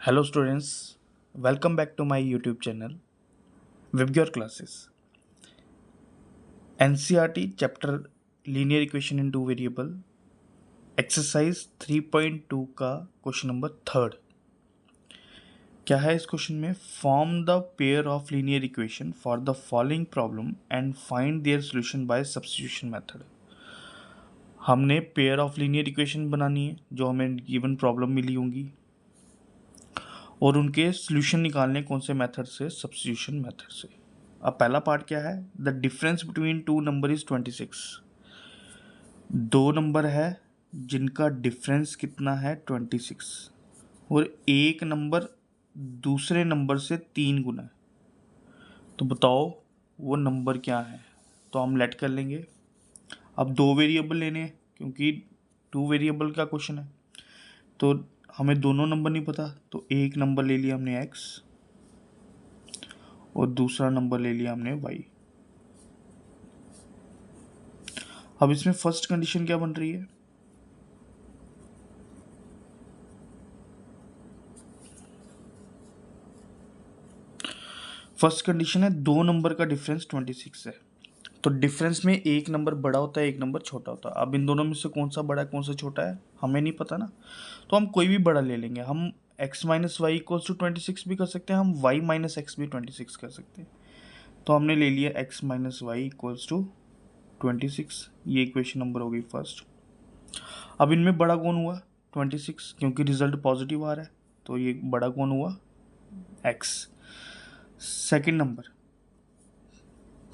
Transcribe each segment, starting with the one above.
Hello students, welcome back to my YouTube channel Webgear Classes. NCERT chapter Linear Equation in Two Variable exercise 3.2 का question number third क्या है। इस question में form the pair of linear equation for the following problem and find their solution bye substitution method. हमने pair of linear equation बनानी है जो हमें गिवन प्रॉब्लम मिली होंगी और उनके सॉल्यूशन निकालने कौन से मेथड से, सब्स्टिट्यूशन मेथड से। अब पहला पार्ट क्या है, the difference between two number is 26। दो नंबर है जिनका डिफरेंस कितना है 26 और एक नंबर दूसरे नंबर से 3 गुना है। तो बताओ वो नंबर क्या है। तो हम लेट कर लेंगे। अब दो वेरिएबल लेने हैं क्योंकि टू वेरिएबल का क्वेश्चन है तो हमें दोनों नंबर नहीं पता। तो एक नंबर ले लिया हमने x और दूसरा नंबर ले लिया हमने y। अब इसमें फर्स्ट कंडीशन क्या बन रही है, फर्स्ट कंडीशन है दो नंबर का डिफरेंस 26 है। तो डिफरेंस में एक नंबर बड़ा होता है एक नंबर छोटा होता है। अब इन दोनों में से कौन सा बड़ा है कौन सा छोटा है हमें नहीं पता ना। तो हम कोई भी बड़ा ले लेंगे। हम x minus y equals to 26 भी कर सकते हैं, हम y माइनस एक्स भी 26 कर सकते हैं। तो हमने ले लिया x minus y equals to 26। ये इक्वेशन नंबर हो गई फर्स्ट। अब इनमें बड़ा कौन हुआ 26 क्योंकि रिजल्ट पॉजिटिव आ रहा है तो ये बड़ा कौन हुआ x। Second number,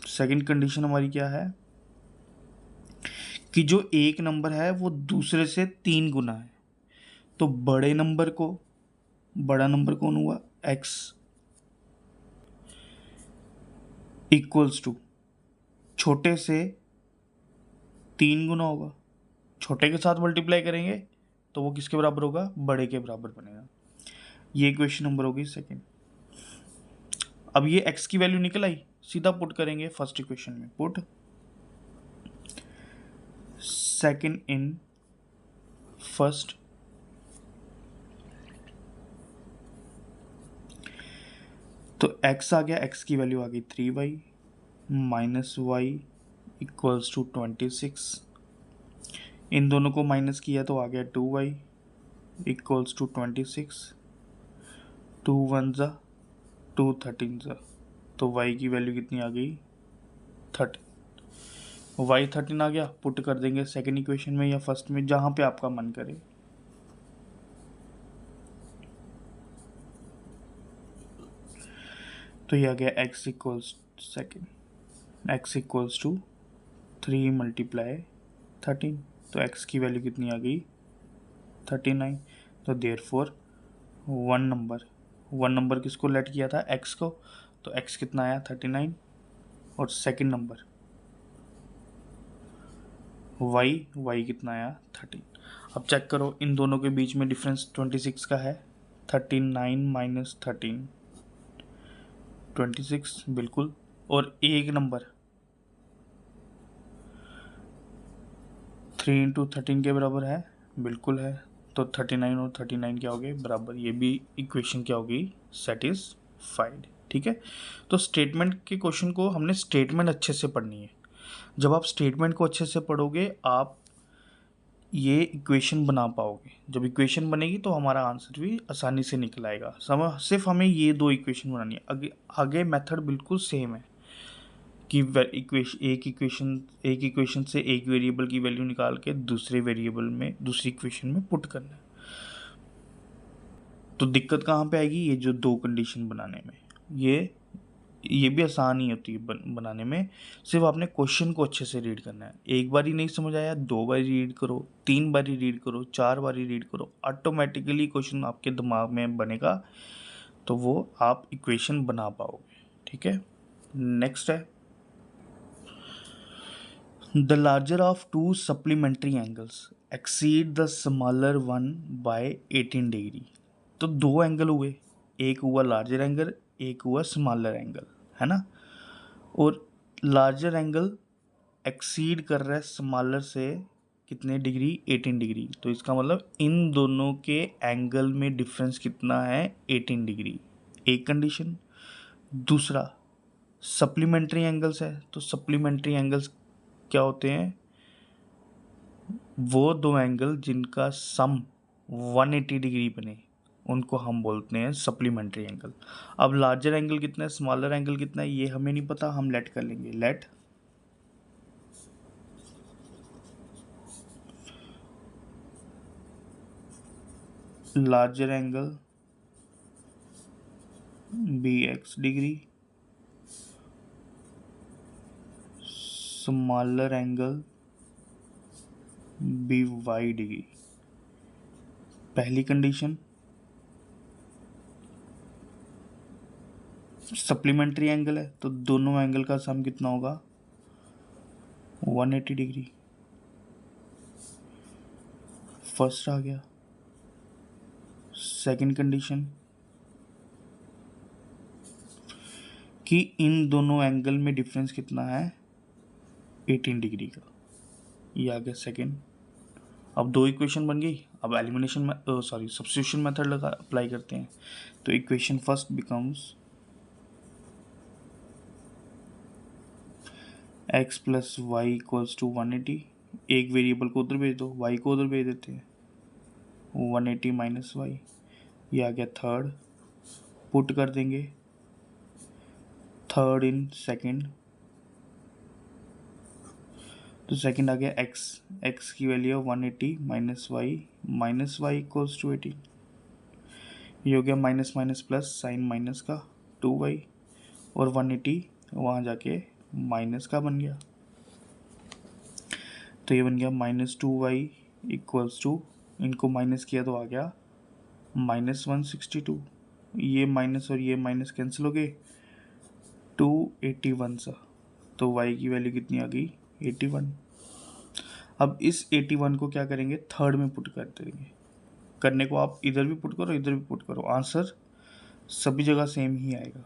second condition हमारी क्या है कि जो एक नंबर है वो दूसरे से 3 गुना है। तो बड़े नंबर को, बड़ा नंबर कौन हुआ x इक्वल्स टू छोटे से 3 गुना होगा। छोटे के साथ मल्टीप्लाई करेंगे तो वो किसके बराबर होगा, बड़े के बराबर बनेगा। ये इक्वेशन नंबर होगी सेकंड। अब ये x की वैल्यू निकल आई, सीधा पुट करेंगे फर्स्ट इक्वेशन में। पुट सेकंड इन फर्स्ट, तो x आ गया, x की वैल्यू आ गई 3y minus y equals to 26। इन दोनों को माइनस किया तो आ गया 2y इक्वल्स टू 26। 2 वन ज़ा 2 13 ज़ा, तो y की वैल्यू कितनी आ गई 13। y 13 आ गया, पुट कर देंगे सेकेंड इक्वेशन में या फर्स्ट में जहाँ पे आपका मन करे। तो ये आ गया x equals second x equals to 3 multiply 13। तो x की वैल्यू कितनी आ गई 39। तो देयरफॉर वन नंबर किसको लेट किया था x को, तो x कितना आया 39 और सेकंड नंबर y कितना आया 13। अब चेक करो इन दोनों के बीच में डिफरेंस 26 का है। 39 माइनस 13 26 बिल्कुल। और एक नंबर 3 इंटू 13 के बराबर है, बिल्कुल है। तो 39 और 39 क्या हो गए बराबर। ये भी इक्वेशन क्या होगी सेटिस्फाइड। ठीक है। तो स्टेटमेंट के क्वेश्चन को हमने स्टेटमेंट अच्छे से पढ़नी है। जब आप स्टेटमेंट को अच्छे से पढ़ोगे आप ये इक्वेशन बना पाओगे। जब इक्वेशन बनेगी तो हमारा आंसर भी आसानी से निकल आएगा। सिर्फ हमें ये दो इक्वेशन बनानी है। आगे मेथड बिल्कुल सेम है कि एक इक्वेशन से एक वेरिएबल की वैल्यू निकाल के दूसरे वेरिएबल में दूसरी इक्वेशन में पुट करना है। तो दिक्कत कहाँ पे आएगी, ये जो दो कंडीशन बनाने में। ये भी आसान ही होती है बनाने में। सिर्फ आपने क्वेश्चन को अच्छे से रीड करना है। एक बार ही नहीं समझ आया, 2 बार रीड करो, 3 बार रीड करो, 4 बार रीड करो, ऑटोमेटिकली क्वेश्चन आपके दिमाग में बनेगा तो वो आप इक्वेशन बना पाओगे। ठीक है। नेक्स्ट है the larger of to supplementary angles exceed the smaller one by 18 degree. तो दो एंगल हुए, एक हुआ लार्जर एंगल एक हुआ स्मॉलर एंगल, है ना। और लार्जर एंगल एक्सीड कर रहा है स्मॉलर से कितने डिग्री, 18 डिग्री। तो इसका मतलब इन दोनों के एंगल में डिफरेंस कितना है, 18 डिग्री, एक कंडीशन। दूसरा सप्लीमेंट्री एंगल्स है, तो सप्लीमेंट्री एंगल्स क्या होते हैं, वो दो एंगल जिनका सम 180 डिग्री बने उनको हम बोलते हैं सप्लीमेंट्री एंगल। अब लार्जर एंगल कितना है, स्मॉलर एंगल कितना है, ये हमें नहीं पता, हम लेट कर लेंगे, let larger angle be x degree, smaller angle be y degree. पहली कंडीशन सप्लीमेंट्री एंगल है तो दोनों एंगल का सम कितना होगा, 180 डिग्री, फर्स्ट आ गया। सेकंड कंडीशन कि इन दोनों एंगल में डिफरेंस कितना है, 18 डिग्री का, ये आ गया सेकंड। अब दो इक्वेशन बन गई, अब एलिमिनेशन में सब्स्टिट्यूशन मेथड लगा अप्लाई करते हैं। तो equation first becomes x plus y equals to 180, एक वेरिएबल को उधर भेज दो, y को उधर भेज देते हैं, 180 माइनस वाई, ये आ गया थर्ड, पुट कर देंगे थर्ड इन सेकंड, तो सेकंड आ गया x की value 180 minus y equals to 18, ये हो गया minus minus plus, sign minus का 2y, और 180 वहाँ जाके माइनस का बन गया, तो ये बन गया -2y इक्वल्स टू, इनको माइनस किया तो आ गया -162, ये माइनस और ये माइनस कैंसिल हो गए, 281 सा, तो y की वैल्यू कितनी आ गई, 81। अब इस 81 को क्या करेंगे, थर्ड में पुट कर देंगे, करने को आप इधर भी पुट करो इधर भी पुट करो, आंसर सभी जगह सेम ही आएगा।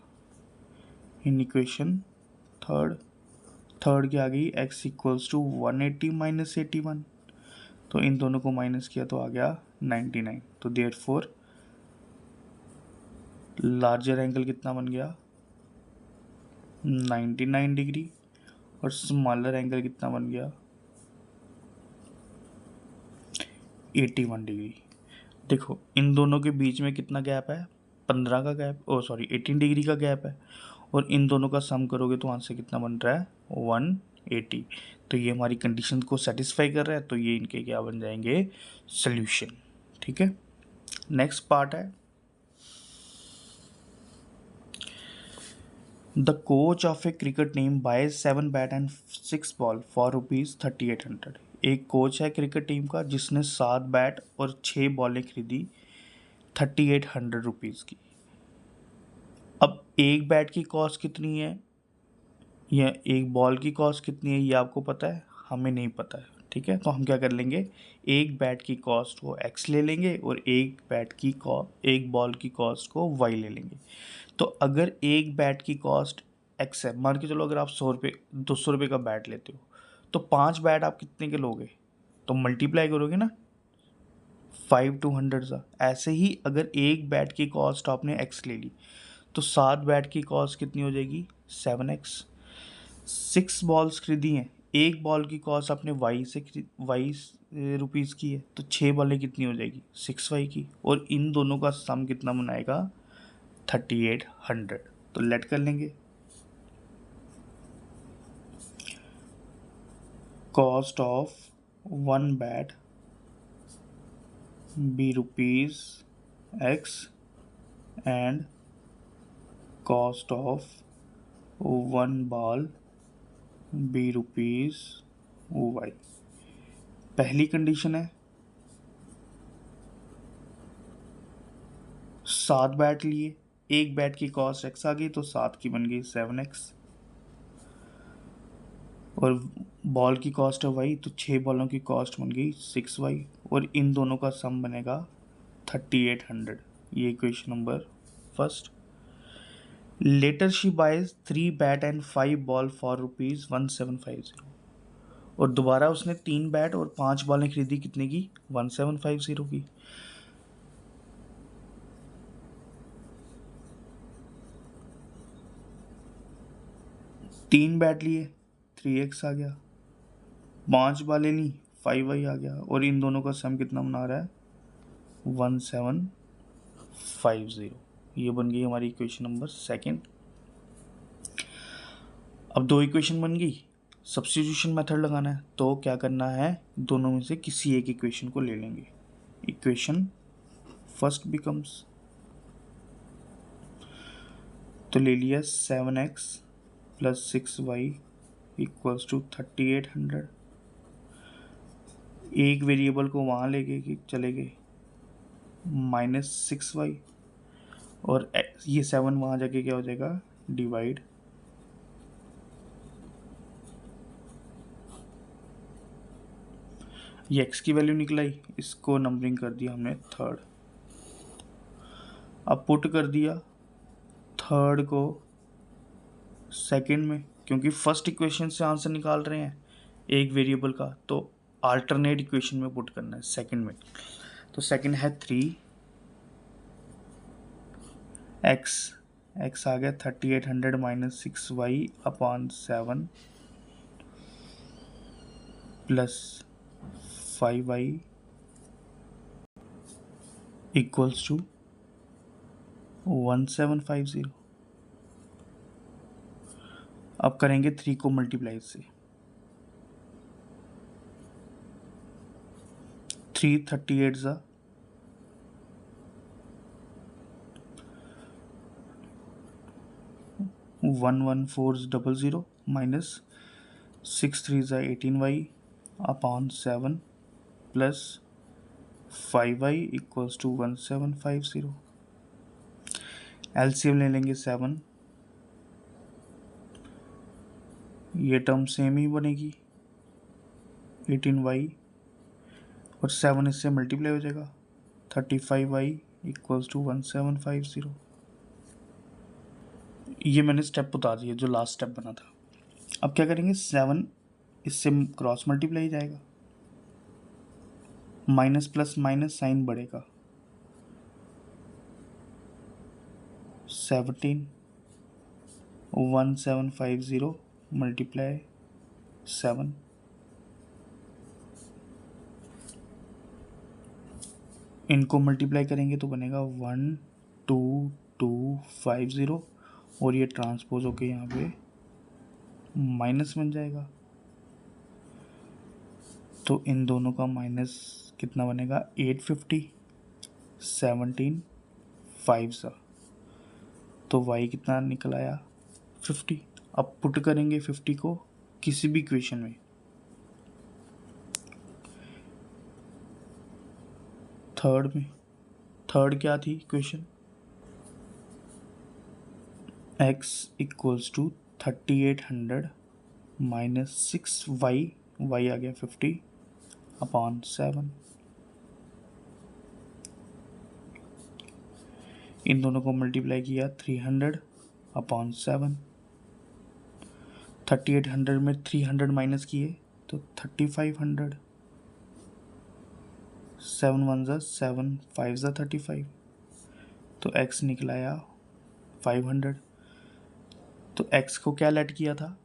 इन इक्वेशन थर्ड की आ गई x इक्वल्स टू 180 माइनस 81, तो इन दोनों को माइनस किया तो आ गया 99, तो देयरफॉर लार्जर एंगल कितना बन गया, 99 डिग्री, और स्मॉलर एंगल कितना बन गया, 81 डिग्री। देखो इन दोनों के बीच में कितना गैप है, 15 का गैप, 18 डिग्री का गैप है, और इन दोनों का सम करोगे तो आंसर कितना बन रहा है, 180। तो ये हमारी कंडीशन को सेटिस्फाई कर रहा है, तो ये इनके क्या बन जाएंगे, सोल्यूशन। ठीक है, नेक्स्ट पार्ट है, the coach of a cricket team buys 7 bat and 6 ball for ₹3800। एक कोच है क्रिकेट टीम का जिसने 7 बैट और 6 बॉलें खरीदी 3800 की। अब एक बैट की कॉस्ट कितनी है या एक बॉल की कॉस्ट कितनी है, ये आपको पता है, हमें नहीं पता है। ठीक है, तो हम क्या कर लेंगे, एक बैट की कॉस्ट को x ले लेंगे और एक बॉल की कॉस्ट को y ले लेंगे। तो अगर एक बैट की कॉस्ट x है, मान के चलो अगर आप 200 रुपये का बैट लेते हो, तो 5 बैट आप कितने के लोगे, तो मल्टीप्लाई करोगे ना, 5 to 100 सा। ऐसे ही अगर एक बैट की कॉस्ट आपने x ले ली तो 7 बैट की कॉस्ट कितनी हो जाएगी, 7x। 6 बॉल्स खरीदी हैं, एक बॉल की कॉस्ट आपने वाई रुपीज़ की है, तो 6 बॉलें कितनी हो जाएगी, 6y की, और इन दोनों का सम कितना बनाएगा, 3800। तो लेट कर लेंगे, cost of 1 bat B rupees x and cost of 1 ball B rupees y। पहली कंडीशन है 7 बैट लिए, एक बैट की कॉस्ट x आ गई तो 7 की बन गई 7x, और बॉल की कॉस्ट है y तो 6 बॉलों की कॉस्ट बन गई 6y, और इन दोनों का सम बनेगा 3800। ये equation number first. Later she buys 3 bat and 5 ball for ₹1750। और दोबारा उसने 3 बैट और 5 बॉलें खरीदी कितने की, 1750 की। तीन बैट लिए 3x आ गया, 5 बॉलें ली 5y आ गया, और इन दोनों का सम कितना बना रहा है, 1750। ये बन गई हमारी इक्वेशन नंबर सेकंड। अब दो इक्वेशन बन गई, सब्स्टिट्यूशन मेथड लगाना है, तो क्या करना है, दोनों में से किसी एक इक्वेशन को ले लेंगे। इक्वेशन फर्स्ट बिकम्स, तो ले लिया 7x plus 6y equals to 3800। एक वेरिएबल को वहाँ ले गए कि चले गए -6y, और ये 7 वहाँ जाके क्या हो जाएगा, डिवाइड। ये x की वैल्यू निकलाई, इसको नंबरिंग कर दिया हमने थर्ड। अब पुट कर दिया थर्ड को सेकंड में, क्योंकि फर्स्ट इक्वेशन से आंसर निकाल रहे हैं एक वेरिएबल का, तो अल्टरनेट इक्वेशन में पुट करना है सेकंड में। तो सेकंड है 3x आ गया 3800 minus 6y upon 7 plus 5y equals to 1750। अब करेंगे 3 को मल्टीप्लाई से, 3 38 ज़ा 11400 माइनस 6 3 ज़ा 18y upon 7 plus 5y equals to 1750। LCM ले लेंगे 7, ये टर्म सेम ही बनेगी 18y, और 7 इससे मल्टीप्लाई हो जाएगा 35y इक्वल्स टू 1750। ये मैंने स्टेप बता दिया जो लास्ट स्टेप बना था। अब क्या करेंगे, 7 इससे क्रॉस मल्टीप्लाई जाएगा, माइनस प्लस माइनस साइन बढ़ेगा, 17 1750 मल्टीप्लाई 7, इनको मल्टीप्लाई करेंगे तो बनेगा 12250, और ये ट्रांसपोज होके यहाँ पे माइनस बन जाएगा, तो इन दोनों का माइनस कितना बनेगा 850, 17 5 सा, तो y कितना निकल आया 50। अब पुट करेंगे 50 को किसी भी इक्वेशन में, थर्ड में। थर्ड क्या थी equation, x equals to 3800 minus 6y, y आ गया 50 अपॉन 7। इन दोनों को मल्टीप्लाई किया 300 अपॉन 7, 3800 में 300 माइनस किए तो 3500, 7 1 ज़ा 7 5 ज़ा 35, तो x निकलाया 500। तो x को क्या लेट किया था,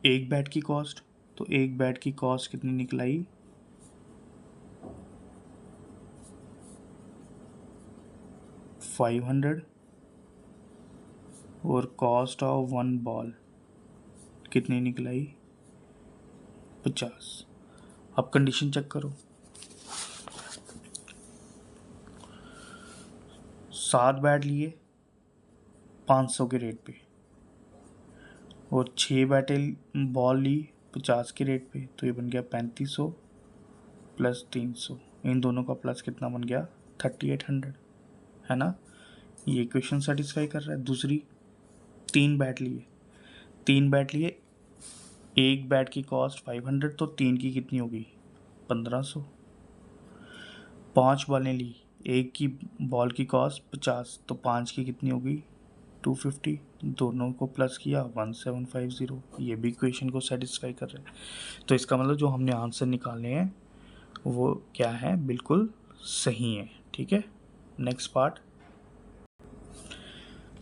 एक बैट की कॉस्ट, तो एक बैट की कॉस्ट कितनी निकलाई 500, और कॉस्ट ऑफ 1 बॉल कितनी निकलाई 50। अब कंडीशन चेक करो, 7 बैट लिए 500 के रेट पे, और 6 बैटें बॉल ली 50 के रेट पे, तो ये बन गया 3500 प्लस 300, इन दोनों का प्लस कितना बन गया 3800, है ना। ये इक्वेशन सेटिस्फाई कर रहा है। दूसरी, 3 बैट लिए, एक बैट की कॉस्ट 500, तो 3 की कितनी होगी 1500। 5 बॉलें ली, एक की बॉल की कॉस्ट 50, तो 5 की कितनी होगी 250, दोनों को प्लस किया 1750, ये भी इक्वेशन को सेटिस्फाई कर रहा है। तो इसका मतलब जो हमने आंसर निकाले हैं वो क्या है, बिल्कुल सही है। ठीक है, next part.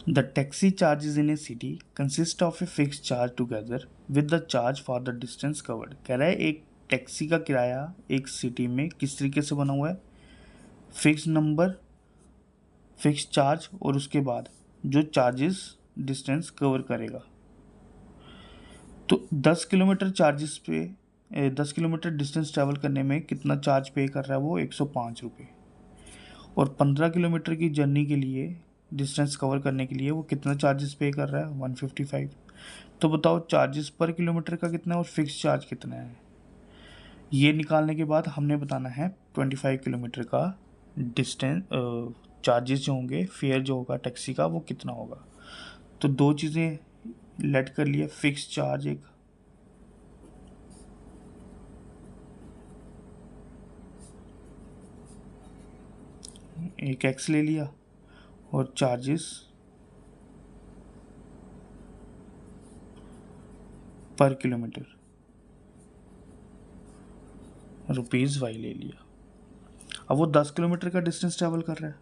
The taxi charges in A city consist of a fix charge together with the charge for the distance covered. कह रहा है एक टैक्सी का किराया एक सिटी में किस तरीके से बना हुआ है, फिक्स नंबर, फिक्स चार्ज और उसके बाद जो चार्जेस डिस्टेंस कवर करेगा। तो 10 किलोमीटर चार्जेस पे 10 किलोमीटर डिस्टेंस ट्रैवल करने में कितना चार्ज पे कर रहा है वो 105 रुपये, और 15 किलोमीटर की जर्नी के लिए डिस्टेंस कवर करने के लिए वो कितना चार्जेस पे कर रहा है 155। तो बताओ चार्जेस पर किलोमीटर का कितना है और फिक्स चार्ज कितना है। ये निकालने के बाद हमने बताना है 25 किलोमीटर का डिस्टेंस चार्जेस जो होंगे, फेयर जो होगा टैक्सी का वो कितना होगा। तो दो चीज़ें लेट कर लिए, फिक्स चार्ज एक एक्स ले लिया और चार्जेस पर किलोमीटर रुपीज़ वाई ले लिया। अब वो 10 किलोमीटर का डिस्टेंस ट्रैवल कर रहा है,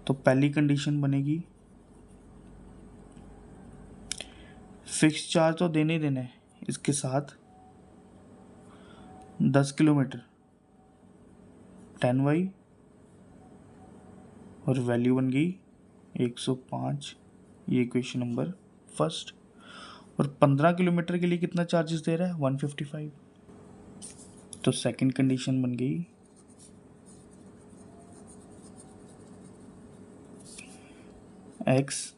तो पहली कंडीशन बनेगी फिक्स चार्ज तो देने ही देना है, इसके साथ 10 किलोमीटर 10y और वैल्यू बन गई 105। ये इक्वेशन नंबर फर्स्ट। और 15 किलोमीटर के लिए कितना चार्जेस दे रहा है 155। तो सेकंड कंडीशन बन गई एक्स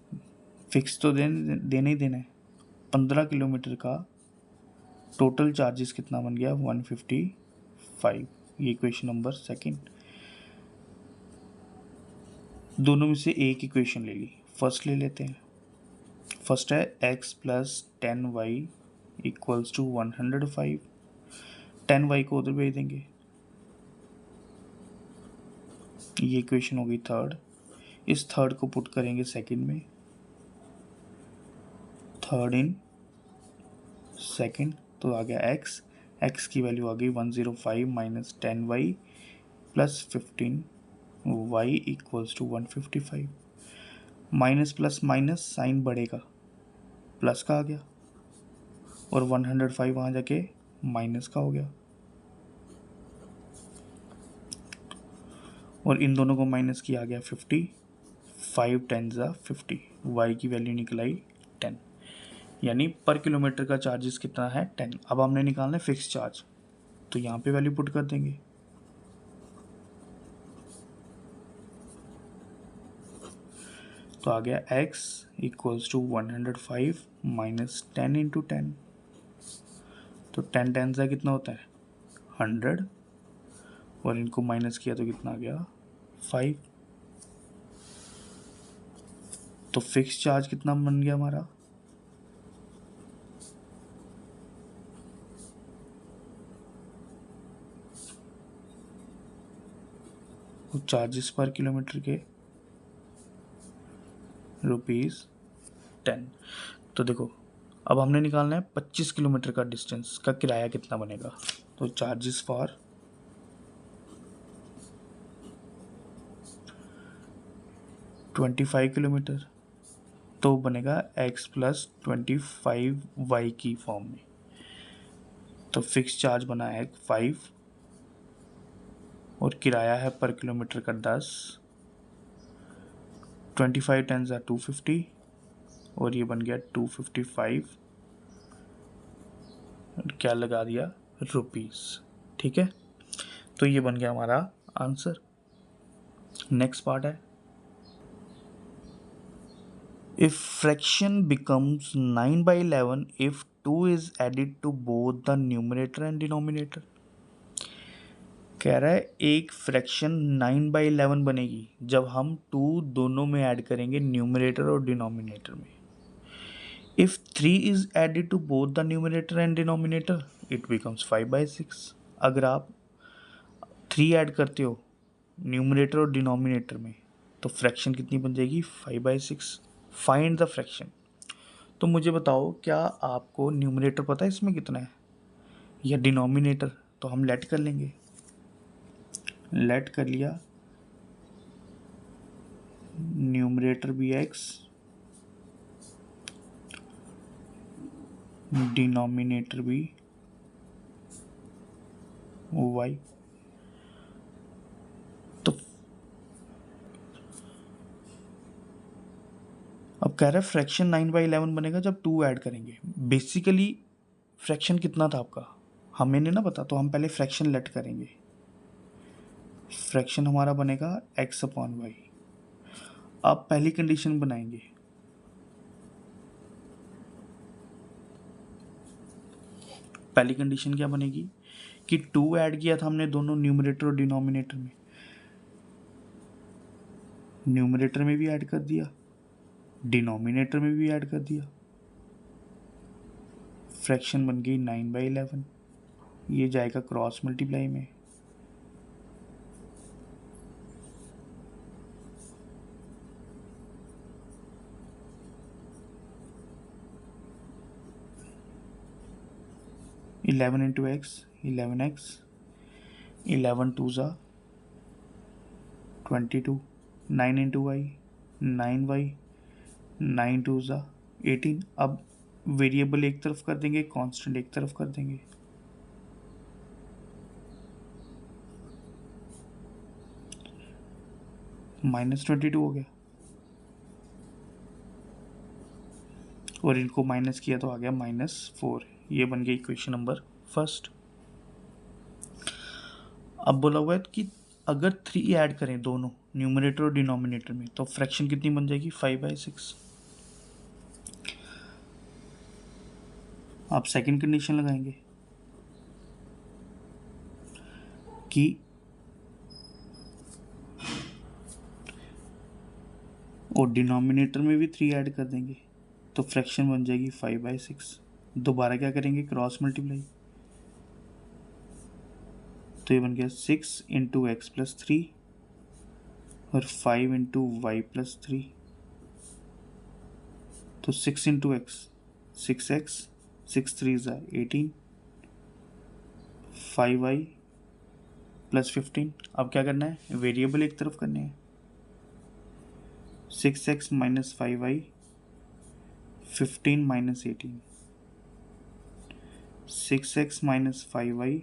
फिक्स तो देने ही देना है, 15 किलोमीटर का टोटल चार्जेस कितना बन गया 155। ये इक्वेशन नंबर सेकंड। दोनों में से एक इक्वेशन ले ली, फर्स्ट ले लेते हैं। फर्स्ट है x plus 10y equals to 105। 10y को उधर भेज देंगे, ये इक्वेशन होगी थर्ड। इस थर्ड को पुट करेंगे सेकंड में, थर्ड इन सेकंड, तो आ गया x की वैल्यू आ गई 105 minus 10y plus 15y equals to 155। Minus plus minus sign बढ़ेगा, प्लस का आ गया, और 105 वहाँ जाके माइनस का हो गया, और इन दोनों को माइनस किया, आ गया 50। 5 10 ज़ा 50, y की वैल्यू निकल आई 10, यानी पर किलोमीटर का चार्जेस कितना है 10। अब हमने निकालना है फिक्स चार्ज, तो यहाँ पे वैल्यू पुट कर देंगे। तो आ गया x equals to 105 minus 10 into 10, तो 10 10 ज़ा कितना होता है 100, और इनको माइनस किया तो कितना आ गया 5। तो फिक्स चार्ज कितना बन गया हमारा वो चार्जेस पर किलोमीटर के ₹10। तो देखो अब हमने निकालना है 25 किलोमीटर का डिस्टेंस का किराया कितना बनेगा। तो चार्जेस फॉर 25 किलोमीटर तो बनेगा x प्लस 25y की फॉर्म में। तो फिक्स चार्ज बना है 5 और किराया है पर किलोमीटर का 10। 25 10 ज़ा 250 और ये बन गया 255, और क्या लगा दिया रुपीस। ठीक है, तो ये बन गया हमारा आंसर। नेक्स्ट पार्ट है, if fraction becomes 9/11 if 2 is added to both the numerator and denominator। कह रहा है एक फ्रैक्शन 9/11 बनेगी जब हम 2 दोनों में ऐड करेंगे, न्यूमरेटर और डिनोमिनेटर में। If 3 is added to both the numerator and denominator it becomes 5/6। अगर आप 3 ऐड करते हो न्यूमरेटर और डिनोमिनेटर में तो फ्रैक्शन कितनी बन जाएगी 5/6। Find the fraction. तो मुझे बताओ क्या आपको न्यूमरेटर पता है इसमें कितना है या डिनोमिनेटर? तो हम लेट कर लेंगे, लेट कर लिया, न्यूमरेटर भी x, डिनोमिनेटर भी y। तो अब कह रहा है फ्रैक्शन 9/11 बनेगा जब 2 ऐड करेंगे। बेसिकली फ्रैक्शन कितना था आपका हमें नहीं ना पता, तो हम पहले फ्रैक्शन लेट करेंगे। फ्रैक्शन हमारा बनेगा x/y। अब पहली कंडीशन बनाएंगे, पहली कंडीशन क्या बनेगी कि 2 ऐड किया था हमने दोनों न्यूमरेटर और डिनोमिनेटर में, न्यूमरेटर में भी ऐड कर दिया, डिनोमिनेटर में भी ऐड कर दिया, फ्रैक्शन बन गई 9/11। ये जाएगा क्रॉस मल्टीप्लाई में, इलेवन इंटू एक्स 11x, 11 2 ज़ा 22, 9 इंटू वाई 9y, 9 2 ज़ा 18। अब वेरिएबल एक तरफ कर देंगे, कांस्टेंट एक तरफ कर देंगे, -22 हो गया, और इनको माइनस किया तो आ गया -4। ये बन गई इक्वेशन नंबर फर्स्ट। अब बोला हुआ है कि अगर 3 ऐड करें दोनों न्यूमरेटर और डिनोमिनेटर में तो फ्रैक्शन कितनी बन जाएगी 5/6। आप सेकंड कंडीशन लगाएंगे कि और डिनोमिनेटर में भी 3 ऐड कर देंगे तो फ्रैक्शन बन जाएगी 5/6। दोबारा क्या करेंगे, क्रॉस मल्टीप्लाई, तो ये बन गया 6 इंटू एक्स प्लस 3 और 5 इंटू वाई प्लस 3। तो 6 इंटू एक्स 6x, 6 3 ज़ा 18, 5y प्लस 15। अब क्या करना है, वेरिएबल एक तरफ करने हैं, 6x minus 5y, 15 minus 18, 6x minus 5y,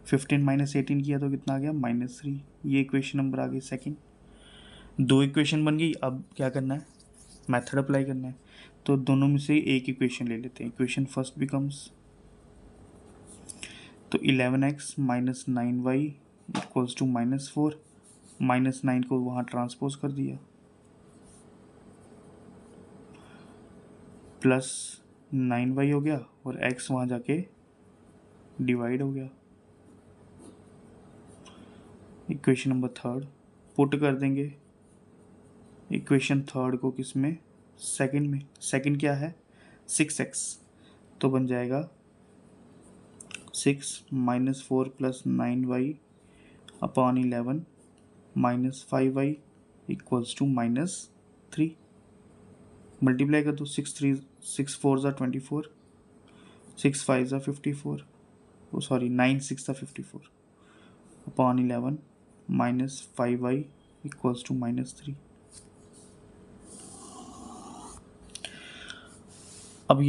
15 minus 18 किया तो कितना आ गया -3। ये इक्वेशन नंबर आ गई सेकंड। दो इक्वेशन बन गई। अब क्या करना है, मेथड अप्लाई करना है। तो दोनों में से एक इक्वेशन ले लेते हैं। इक्वेशन फर्स्ट बिकम्स, तो 11x minus 9y equals to -4, -9 को वहाँ ट्रांसपोज कर दिया, प्लस 9y हो गया और x वहाँ जाके डिवाइड हो गया। इक्वेशन नंबर थर्ड पुट कर देंगे, इक्वेशन थर्ड को किस में, सेकंड में। सेकंड क्या है 6x, तो बन जाएगा 6 minus 4 plus 9y upon 11 minus 5y equals to -3। Multiply कर दो, 6 4 ज़ा 24, 6 5 ज़ा 54, ओ सॉरी 9 6 ज़ा 54 upon 11 minus 5y equals to -3। अब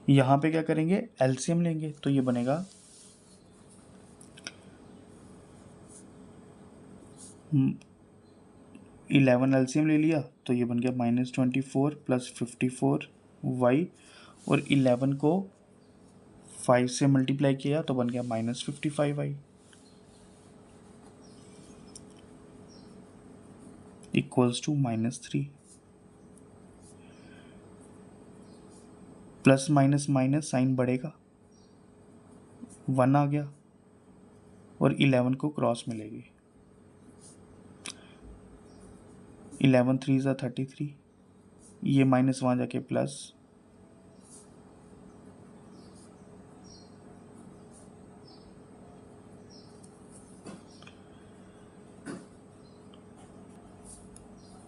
यहाँ पे क्या करेंगे, एलसीएम लेंगे, तो ये बनेगा 11 एलसीएम ले लिया तो ये बन गया -24 प्लस 54y, और 11 को 5 से मल्टीप्लाई किया तो बन गया -55y equals to -3। Plus minus minus sign बढ़ेगा, 1 आ गया और 11 को क्रॉस मिलेगी, 11 3 ज़ा 33, ये माइनस वहाँ जाके प्लस,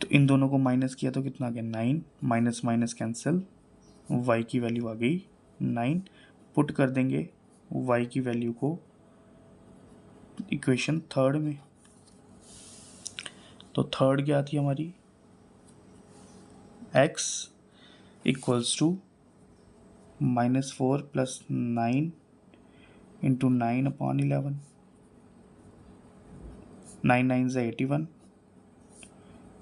तो इन दोनों को माइनस किया तो कितना आ गया 9, माइनस माइनस कैंसिल, y की वैल्यू आ गई 9। पुट कर देंगे y की वैल्यू को इक्वेशन थर्ड में। तो थर्ड क्या थी हमारी, x इक्वल्स टू -4 + 9 इंटू 9/11, 9 9 से 81,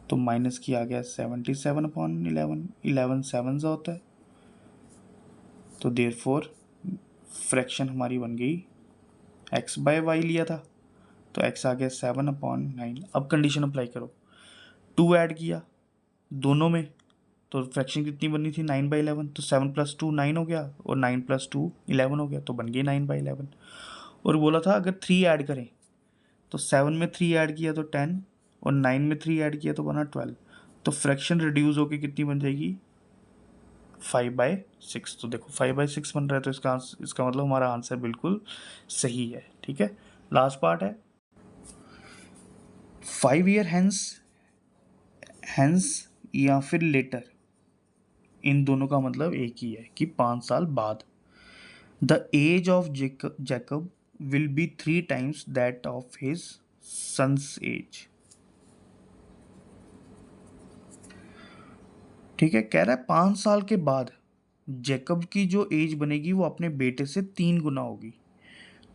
तो माइनस की आ गया 77/11, 11 7 से होता है, तो देयरफॉर फ्रैक्शन हमारी बन गई x/y लिया था तो x आ गया 7/9। अब कंडीशन अप्लाई करो, 2 ऐड किया दोनों में तो फ्रैक्शन कितनी बनी थी 9/11, तो 7 + 2 9 हो गया और 9 + 2 11 हो गया, तो बन गई 9/11। और बोला था अगर 3 ऐड करें तो 7 में 3 ऐड किया तो 10 और 9 में 3 ऐड किया तो बना 12, तो फ्रैक्शन रिड्यूस होकर कितनी बन जाएगी 5/6। तो देखो 5/6 बन रहा है, तो इसका मतलब हमारा आंसर बिल्कुल सही है। ठीक है, लास्ट पार्ट है 5 ईयर हैंस या फिर लेटर, इन दोनों का मतलब एक ही है कि 5 साल बाद। The age of Jacob will be 3 times that of his sons age. ठीक है, कह रहा है 5 साल के बाद जैकब की जो एज बनेगी वो अपने बेटे से 3 गुना होगी।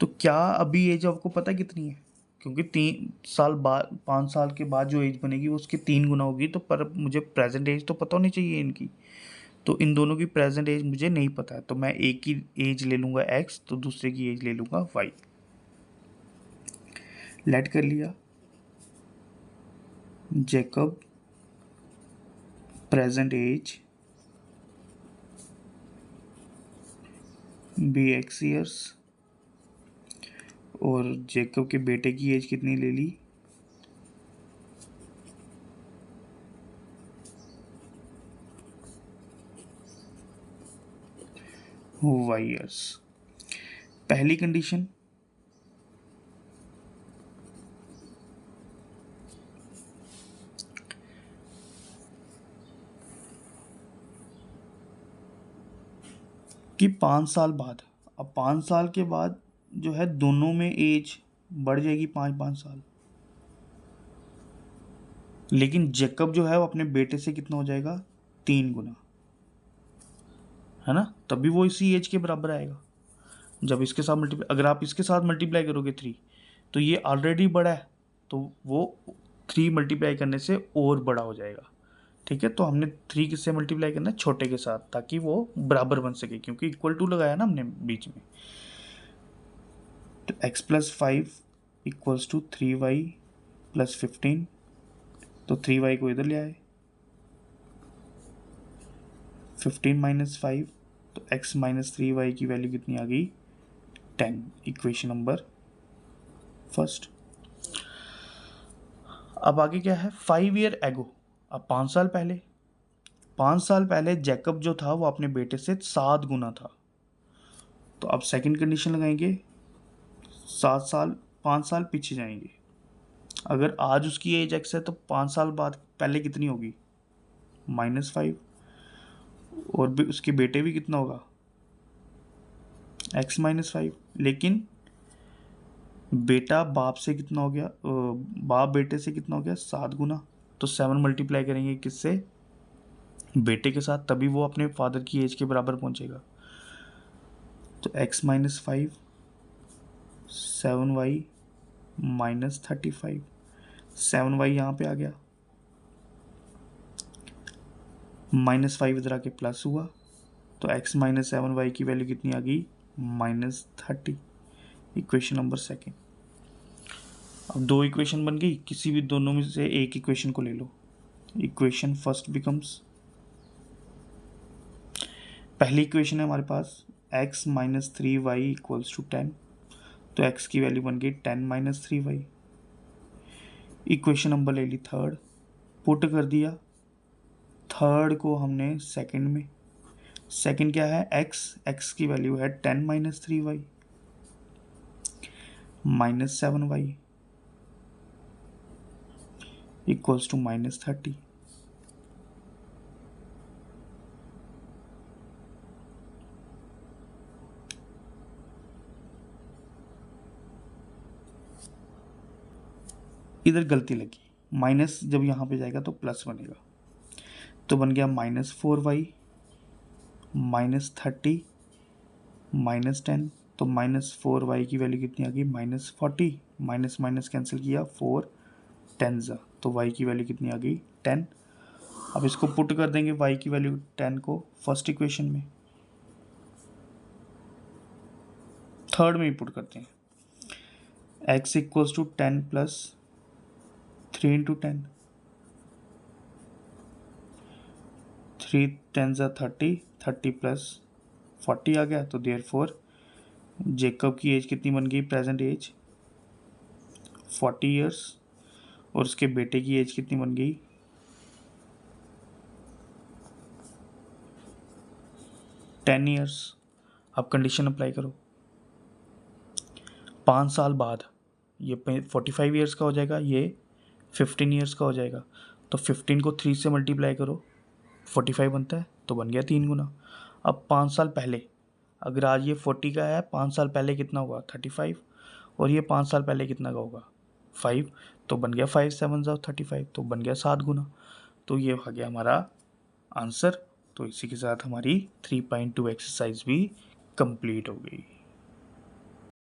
तो क्या अभी एज आपको पता कितनी है, क्योंकि 3 साल बाद 5 साल के बाद जो एज बनेगी वो उसके 3 गुना होगी, तो पर मुझे प्रेजेंट एज तो पता होनी चाहिए इनकी। तो इन दोनों की प्रेजेंट एज मुझे नहीं पता है, तो मैं एक की एज ले लूँगा x, तो दूसरे की एज ले लूँगा y। लेट कर लिया, Jacob present age be x years, और जैकब के बेटे की एज कितनी ले ली y ईयर्स। पहली कंडीशन कि 5 साल बाद, अब 5 साल के बाद जो है दोनों में एज बढ़ जाएगी 5-5 साल, लेकिन जैकब जो है वो अपने बेटे से कितना हो जाएगा 3 गुना, है ना, तभी वो इसी एज के बराबर आएगा। जब इसके साथ मल्टीप्लाई, अगर आप इसके साथ मल्टीप्लाई करोगे 3, तो ये ऑलरेडी बड़ा है, तो वो 3 मल्टीप्लाई करने से और बड़ा हो जाएगा। ठीक है, तो हमने 3 किससे मल्टीप्लाई करना है, छोटे के साथ, ताकि वो बराबर बन सके, क्योंकि इक्वल टू लगाया ना हमने बीच में। तो x + 5 = 3y + 15, तो 3y को इधर ले आए, 15 - 5, तो x - 3y की वैल्यू कितनी आ गई 10। Equation number first. अब आगे क्या है, 5 ईयर एगो, अब 5 साल पहले जैकब जो था वो अपने बेटे से 7 गुना था। तो अब सेकंड कंडीशन लगाएंगे, 7 साल 5 साल पीछे जाएंगे। अगर आज उसकी एज x है तो 5 साल बाद पहले कितनी होगी -5, और भी उसके बेटे भी कितना होगा x - 5, लेकिन बेटा बाप से कितना हो गया, बाप बेटे से कितना हो गया 7 गुना, तो 7 मल्टीप्लाई करेंगे किससे, बेटे के साथ, तभी वो अपने फादर की एज के बराबर पहुंचेगा। तो x - 5 7y - 35, 7y यहाँ पे आ गया, -5 इधर आके प्लस हुआ, तो x - 7y की वैल्यू कितनी आ गई -30। Equation number second. अब 2 इक्वेशन बन गई, किसी भी दोनों में से एक इक्वेशन को ले लो। इक्वेशन फर्स्ट बिकम्स, पहली इक्वेशन है हमारे पास x - 3y = 10, तो x की वैल्यू बन गई 10 - 3y। इक्वेशन नंबर ले ली थर्ड, पुट कर दिया थर्ड को हमने सेकंड में, सेकंड क्या है x की वैल्यू है 10 - 3y -7y = -30। इधर गलती लगी, माइनस जब यहाँ पे जाएगा तो प्लस बनेगा, तो बन गया -4y -30 -10, तो -4y की वैल्यू कितनी आ गई -40, माइनस माइनस कैंसिल किया 4 10 तो y की वैल्यू कितनी आ गई 10। अब इसको पुट कर देंगे y की वैल्यू 10 को फर्स्ट इक्वेशन में, थर्ड में ही पुट करते हैं, x equals to 10 plus 3 into 10, 3 10 30, 30 plus 40 आ गया, तो देयरफॉर जेकब की एज कितनी बन गई, प्रेजेंट एज 40 ईयर्स, और उसके बेटे की एज कितनी बन गई 10 ईयर्स। अब कंडीशन अप्लाई करो, 5 साल बाद ये 45 ईयर्स का हो जाएगा, ये 15 ईयर्स का हो जाएगा, तो 15 को 3 से मल्टीप्लाई करो, 45 बनता है, तो बन गया 3 गुना। अब 5 साल पहले, अगर आज ये 40 का है, 5 साल पहले कितना होगा 35, और ये 5 साल पहले कितना का होगा 5, तो बन गया 5 7 35, तो बन गया 7 गुना। तो ये आ गया हमारा आंसर। तो इसी के साथ हमारी 3.2 एक्सरसाइज भी कंप्लीट हो गई।